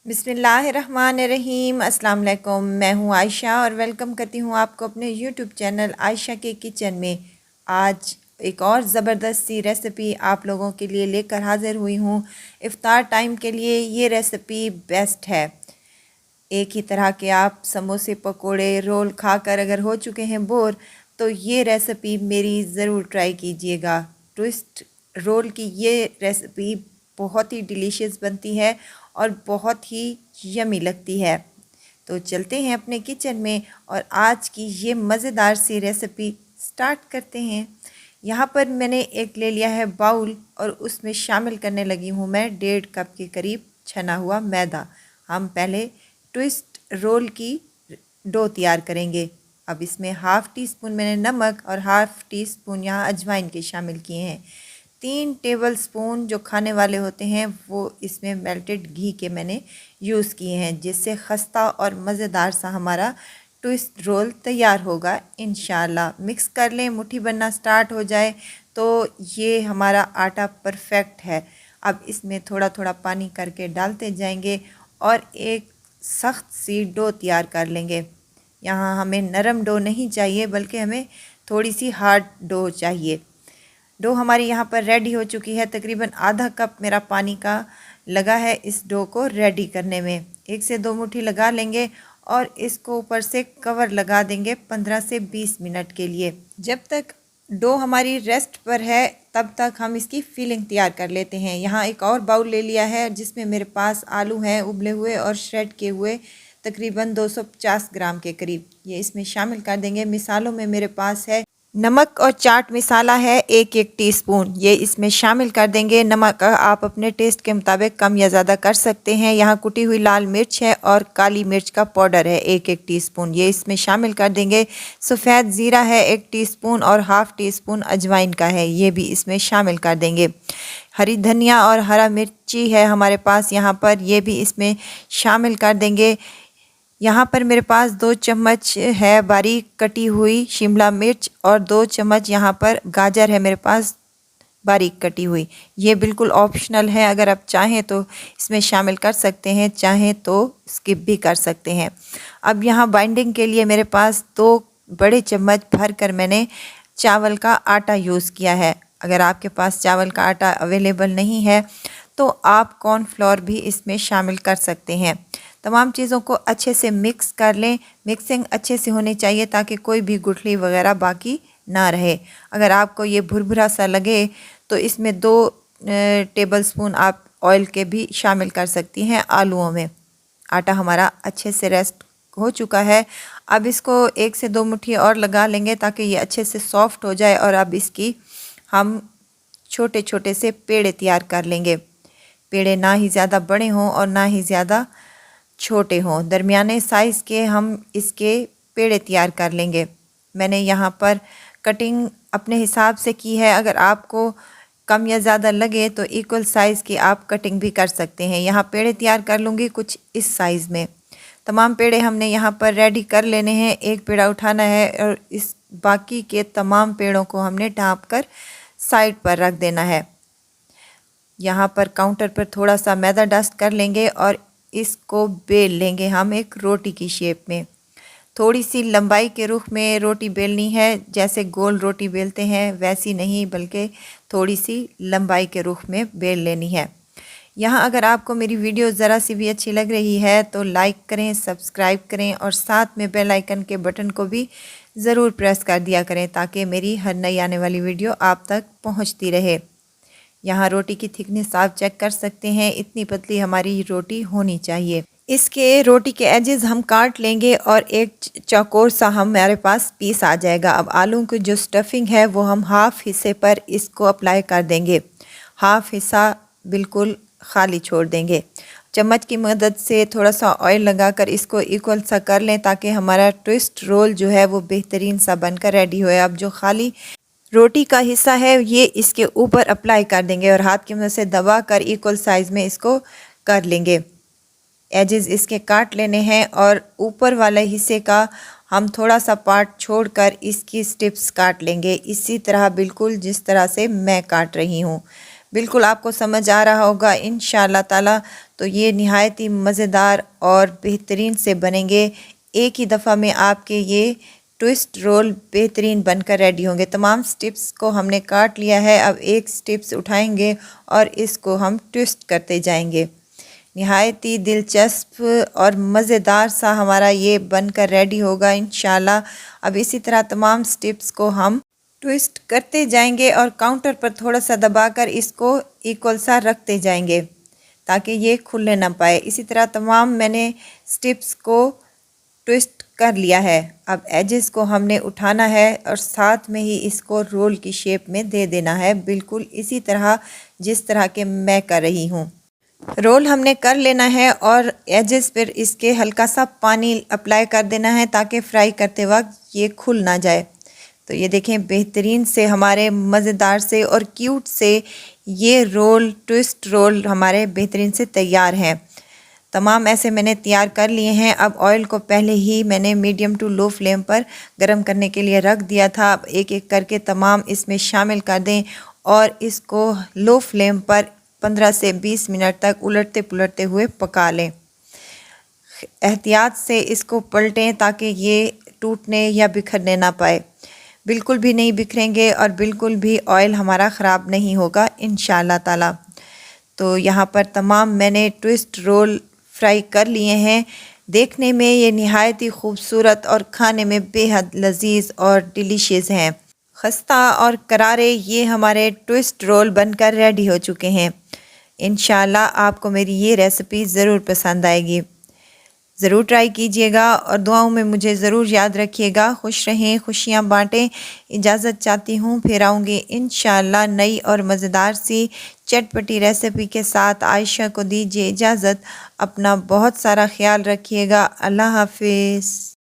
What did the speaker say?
बिस्मिल्लाहिर्रहमानिर्रहीम। अस्सलाम वालेकुम। मैं हूँ आयशा और वेलकम करती हूँ आपको अपने यूट्यूब चैनल आयशा के किचन में। आज एक और ज़बरदस्त सी रेसिपी आप लोगों के लिए लेकर हाज़िर हुई हूँ। इफ़्तार टाइम के लिए ये रेसिपी बेस्ट है। एक ही तरह के आप समोसे, पकोड़े, रोल खाकर अगर हो चुके हैं बोर, तो ये रेसिपी मेरी ज़रूर ट्राई कीजिएगा। ट्विस्ट रोल की ये रेसिपी बहुत ही डिलीशियस बनती है और बहुत ही यमी लगती है। तो चलते हैं अपने किचन में और आज की ये मज़ेदार सी रेसिपी स्टार्ट करते हैं। यहाँ पर मैंने एक ले लिया है बाउल और उसमें शामिल करने लगी हूँ मैं 1.5 कप के करीब छना हुआ मैदा। हम पहले ट्विस्ट रोल की डो तैयार करेंगे। अब इसमें हाफ़ टी स्पून मैंने नमक और हाफ़ टी स्पून यहाँ अजवाइन के शामिल किए हैं। 3 टेबल स्पून जो खाने वाले होते हैं वो इसमें मेल्टेड घी के मैंने यूज़ किए हैं, जिससे खस्ता और मज़ेदार सा हमारा ट्विस्ट रोल तैयार होगा इंशाल्लाह। मिक्स कर लें, मुट्ठी बनना स्टार्ट हो जाए तो ये हमारा आटा परफेक्ट है। अब इसमें थोड़ा थोड़ा पानी करके डालते जाएंगे और एक सख्त सी डो तैयार कर लेंगे। यहाँ हमें नरम डो नहीं चाहिए बल्कि हमें थोड़ी सी हार्ड डो चाहिए। डो हमारी यहाँ पर रेडी हो चुकी है। तकरीबन आधा कप मेरा पानी का लगा है इस डो को रेडी करने में। 1 से 2 मुट्ठी लगा लेंगे और इसको ऊपर से कवर लगा देंगे 15 से 20 मिनट के लिए। जब तक डो हमारी रेस्ट पर है तब तक हम इसकी फिलिंग तैयार कर लेते हैं। यहाँ एक और बाउल ले लिया है जिसमें मेरे पास आलू हैं उबले हुए और श्रेड किए हुए, तकरीबन 250 ग्राम के करीब। ये इसमें शामिल कर देंगे। मिसालों में मेरे पास है नमक और चाट मसाला है 1-1 टीस्पून, ये इसमें शामिल कर देंगे। नमक आप अपने टेस्ट के मुताबिक कम या ज़्यादा कर सकते हैं। यहाँ कुटी हुई लाल मिर्च है और काली मिर्च का पाउडर है 1-1 टीस्पून, ये इसमें शामिल कर देंगे। सफ़ेद ज़ीरा है 1 टीस्पून और हाफ़ टी स्पून अजवाइन का है, ये भी इसमें शामिल कर देंगे। हरी धनिया और हरा मिर्ची है हमारे पास यहाँ पर, ये भी इसमें शामिल कर देंगे। यहाँ पर मेरे पास 2 चम्मच है बारीक कटी हुई शिमला मिर्च और 2 चम्मच यहाँ पर गाजर है मेरे पास बारीक कटी हुई। ये बिल्कुल ऑप्शनल है, अगर आप चाहें तो इसमें शामिल कर सकते हैं, चाहें तो स्किप भी कर सकते हैं। अब यहाँ बाइंडिंग के लिए मेरे पास 2 बड़े चम्मच भर कर मैंने चावल का आटा यूज़ किया है। अगर आपके पास चावल का आटा अवेलेबल नहीं है तो आप कॉर्नफ्लोर भी इसमें शामिल कर सकते हैं। तमाम चीज़ों को अच्छे से मिक्स कर लें। मिक्सिंग अच्छे से होनी चाहिए ताकि कोई भी गुठली वगैरह बाकी ना रहे। अगर आपको ये भुरभुरा सा लगे तो इसमें 2 टेबल स्पून आप ऑयल के भी शामिल कर सकती हैं आलूओं में। आटा हमारा अच्छे से रेस्ट हो चुका है। अब इसको 1 से 2 मुट्ठी और लगा लेंगे ताकि ये अच्छे से सॉफ्ट हो जाए और अब इसकी हम छोटे छोटे से पेड़े तैयार कर लेंगे। पेड़े ना ही ज़्यादा बड़े हों और ना ही ज़्यादा छोटे हों, दरमियाने साइज़ के हम इसके पेड़े तैयार कर लेंगे। मैंने यहाँ पर कटिंग अपने हिसाब से की है, अगर आपको कम या ज़्यादा लगे तो इक्वल साइज़ की आप कटिंग भी कर सकते हैं। यहाँ पेड़े तैयार कर लूँगी कुछ इस साइज़ में। तमाम पेड़े हमने यहाँ पर रेडी कर लेने हैं। एक पेड़ा उठाना है और इस बाकी के तमाम पेड़ों को हमने ढाँप कर साइड पर रख देना है। यहाँ पर काउंटर पर थोड़ा सा मैदा डस्ट कर लेंगे और इसको बेल लेंगे हम एक रोटी की शेप में। थोड़ी सी लंबाई के रुख में रोटी बेलनी है, जैसे गोल रोटी बेलते हैं वैसी नहीं, बल्कि थोड़ी सी लंबाई के रुख में बेल लेनी है। यहाँ अगर आपको मेरी वीडियो ज़रा सी भी अच्छी लग रही है तो लाइक करें, सब्सक्राइब करें और साथ में बेल आइकन के बटन को भी ज़रूर प्रेस कर दिया करें ताकि मेरी हर नई आने वाली वीडियो आप तक पहुँचती रहे। यहाँ रोटी की थिकनेस आप चेक कर सकते हैं, इतनी पतली हमारी रोटी होनी चाहिए। इसके रोटी के एजेस हम काट लेंगे और एक चौकोर सा हमारे पास पीस आ जाएगा। अब आलू की जो स्टफिंग है वो हम हाफ़ हिस्से पर इसको अप्लाई कर देंगे, हाफ़ हिस्सा बिल्कुल खाली छोड़ देंगे। चम्मच की मदद से थोड़ा सा ऑयल लगाकर इसको इक्वल सा कर लें ताकि हमारा ट्विस्ट रोल जो है वो बेहतरीन सा बनकर रेडी होए। अब जो खाली रोटी का हिस्सा है ये इसके ऊपर अप्लाई कर देंगे और हाथ की मदद से दबा कर इक्वल साइज़ में इसको कर लेंगे। एजेस इसके काट लेने हैं और ऊपर वाले हिस्से का हम थोड़ा सा पार्ट छोड़कर इसकी स्टिप्स काट लेंगे, इसी तरह बिल्कुल जिस तरह से मैं काट रही हूँ। बिल्कुल आपको समझ आ रहा होगा इंशाअल्लाह ताला। तो ये निहायत ही मज़ेदार और बेहतरीन से बनेंगे। एक ही दफ़ा में आपके ये ट्विस्ट रोल बेहतरीन बनकर रेडी होंगे। तमाम स्टिप्स को हमने काट लिया है। अब एक स्टिप्स उठाएंगे और इसको हम ट्विस्ट करते जाएंगे। निहायत ही दिलचस्प और मज़ेदार सा हमारा ये बनकर रेडी होगा इंशाल्लाह। अब इसी तरह तमाम स्टिप्स को हम ट्विस्ट करते जाएंगे और काउंटर पर थोड़ा सा दबाकर इसको इक्वल सा रखते जाएंगे ताकि ये खुलने ना पाए। इसी तरह तमाम मैंने स्टिप्स को ट्विस्ट कर लिया है। अब एजेस को हमने उठाना है और साथ में ही इसको रोल की शेप में दे देना है, बिल्कुल इसी तरह जिस तरह के मैं कर रही हूँ। रोल हमने कर लेना है और एजेस पर इसके हल्का सा पानी अप्लाई कर देना है ताकि फ्राई करते वक्त ये खुल ना जाए। तो ये देखें बेहतरीन से हमारे मज़ेदार से और क्यूट से ये रोल ट्विस्ट रोल हमारे बेहतरीन से तैयार हैं। तमाम ऐसे मैंने तैयार कर लिए हैं। अब ऑयल को पहले ही मैंने मीडियम टू लो फ्लेम पर गर्म करने के लिए रख दिया था। अब एक एक करके तमाम इसमें शामिल कर दें और इसको लो फ्लेम पर 15 से 20 मिनट तक उलटते पुलटते हुए पका लें। एहतियात से इसको पलटें ताकि ये टूटने या बिखरने ना पाए। बिल्कुल भी नहीं बिखरेंगे और बिल्कुल भी ऑयल हमारा ख़राब नहीं होगा इंशाअल्लाह ताला। तो यहाँ पर तमाम मैंने ट्विस्ट रोल फ्राई कर लिए हैं। देखने में ये निहायत ही खूबसूरत और खाने में बेहद लजीज और डिलीशियस हैं। खस्ता और करारे ये हमारे ट्विस्ट रोल बनकर रेडी हो चुके हैं। इंशाअल्लाह आपको मेरी ये रेसिपी ज़रूर पसंद आएगी। ज़रूर ट्राई कीजिएगा और दुआओं में मुझे ज़रूर याद रखिएगा। खुश रहें, खुशियाँ बांटें। इजाज़त चाहती हूँ, फिर आऊँगी इंशाअल्लाह नई और मज़ेदार सी चटपटी रेसिपी के साथ। आयशा को दीजिए इजाज़त। अपना बहुत सारा ख्याल रखिएगा। अल्लाह हाफिज़।